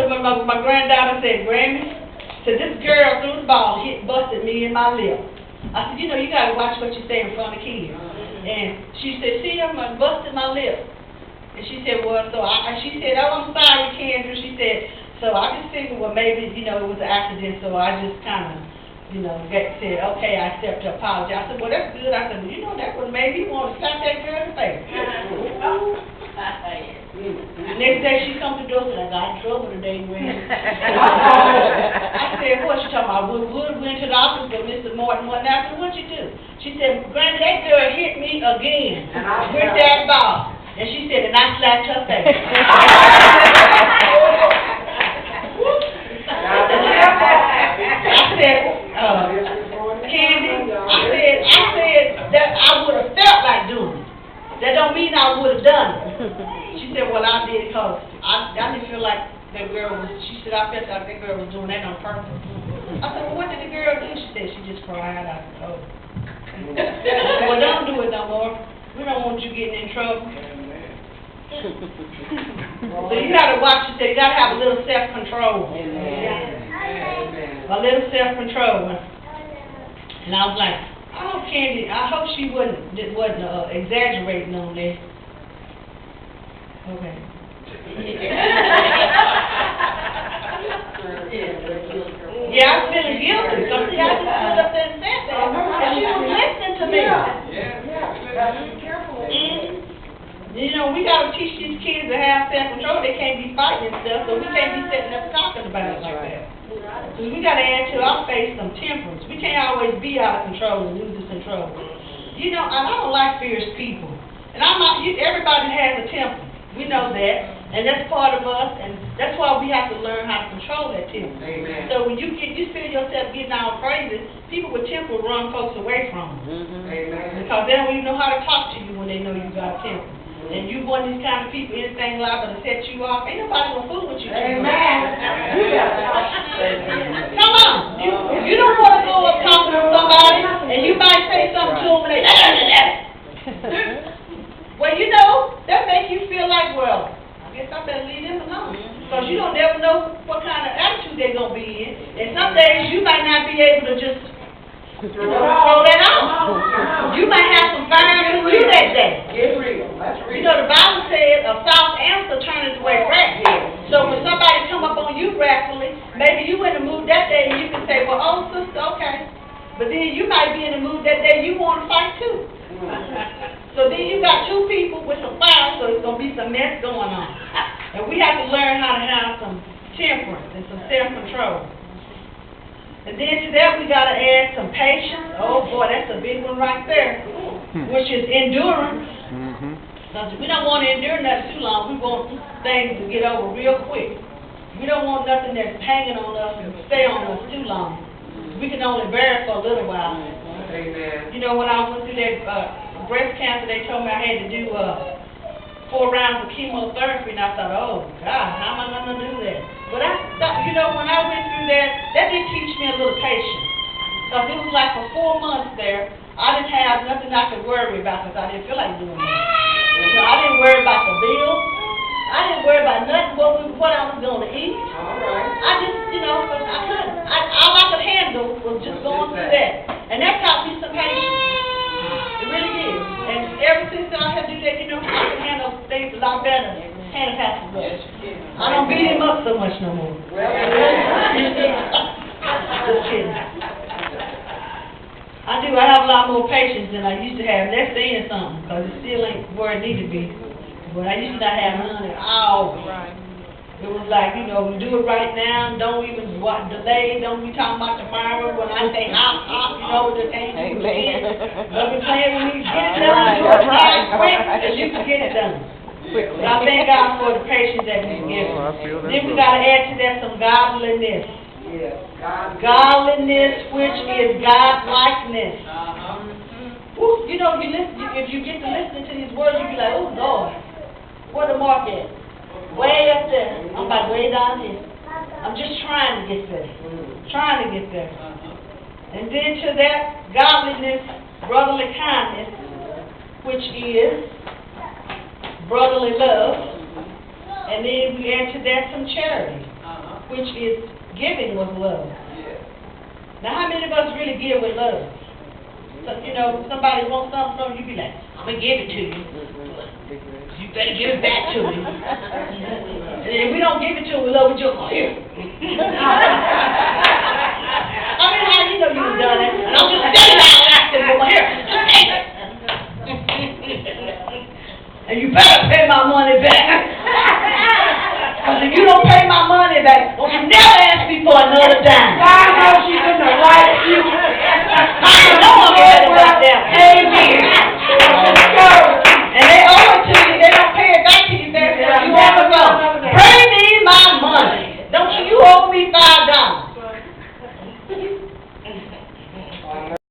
told her, my granddaughter said, Grammy, said this girl threw the ball, busted me in my lip. I said, you know, you got to watch what you say in front of kids. And she said, see, I'm busted my lip. And she said, well, she said, oh, I'm sorry, Kendra. She said, so I just figured, well, maybe, you know, it was an accident, so I just kind of, you know, said, okay, I accept her apology. I said, well, that's good. I said, well, you know, that would make me want to slap that girl in the face. The next day she comes to the door and said, I got in trouble today, Granny. I said, what? She talking about, Wood went to the office with Mr. Morton one night. I said, what'd you do? She said, Granny, that girl hit me again with that ball. And she said, and I slapped her face. I said, Candy, I said that I would have felt like doing it. That don't mean I would have done it. She said, well, I did because I didn't feel like that girl was, she said, I felt like that girl was doing that on purpose. I said, well, what did the girl do? She said, she just cried. I said, oh. Well, don't do it no more. We don't want you getting in trouble. So you got to watch yourself. You got to have a little self-control. A little self-control. And I was like, I hope Candy, I hope she wasn't exaggerating on this. Okay. Yeah, I was feeling guilty. So see, I just stood up there and said that. And she was listening to me. Be careful. You know, we got to teach these kids to have self-control. They can't be fighting and stuff, so we can't be sitting up talking about it like that. So we got to add to our face some temperance. We can't always be out of control and lose the control. You know, I don't like fierce people. And everybody has a temper. We know that. And that's part of us, and that's why we have to learn how to control that temper. Amen. So when you feel yourself getting all crazy, people with temper run folks away from them. Amen. Because they don't even know how to talk to you when they know you got temper. And you one of these kind of people, anything liable to set you off, ain't nobody gonna fool with you. Amen. Come on. You don't want to go up talking to somebody, and you might say something to them, and they, well, you know, that makes you feel like, well, I guess I better leave them alone. Because you don't never know what kind of attitude they're going to be in. And some days you might not be able to just throw that out. You might have some fire to do that day. Get real. That's real. You know, the Bible says a soft answer turns away wrath. So when somebody come up on you wrathfully, maybe you in the mood that day and you can say, well, oh, sister, okay. But then you might be in the mood that day you want to fight too. So then you got two people with some fire, so it's going to be some mess going on. And we have to learn how to have some temperance and some self-control. And then to that, we got to add some patience. Oh, boy, that's a big one right there, which is endurance. Because we don't want to endure nothing too long. We want things to get over real quick. We don't want nothing that's hanging on us and stay on us too long. We can only bear it for a little while. Amen. You know, when I went through that breast cancer, they told me I had to do 4 rounds of chemotherapy, and I thought, oh, God, how am I going to do that? But I thought, you know, when I went through that did teach me a little patience. Because it was like for 4 months there, I didn't have nothing I could worry about because I didn't feel like doing that. So I didn't worry about the bill. I didn't worry about nothing, what I was going to eat. All right. I just, you know, I couldn't. All I could handle was just going through that. And that taught me some patience. It really is. And ever since I had to do that, you know, I can handle things a lot better. Hannah Pastor does. I don't beat him up so much no more. Just kidding. I do. I have a lot more patience than I used to have. That's saying something, because it still ain't where it need to be. But I used to not have none at all. Right. It was like, you know, do it right now. Don't even delay. Don't be talking about tomorrow. When I say hop, you know, the thing you get. Don't be playing with me. Get it done. Do it right quick, and you can get it done. But I thank God for the patience that He's given. Then we got to add to that some godliness. Yes. Godliness, which is God-likeness. You know, if you get to listening to these words, you be like, oh, Lord. Where the mark at? Way up there. I'm about way down here. I'm just trying to get there. Trying to get there. And then to that, godliness, brotherly kindness, which is brotherly love. And then we add to that some charity. which is giving with love. Now, how many of us really give with love? So, you know, somebody wants something from you, be like, I'm going to give it to you. You better give it back to me. And if we don't give it to him, we love it, you're here. I mean, how you know you've done it? And I'm just standing out acting over here. Just take it. And you better pay my money back. Because if you don't pay my money back, don't you never ask me for another dime.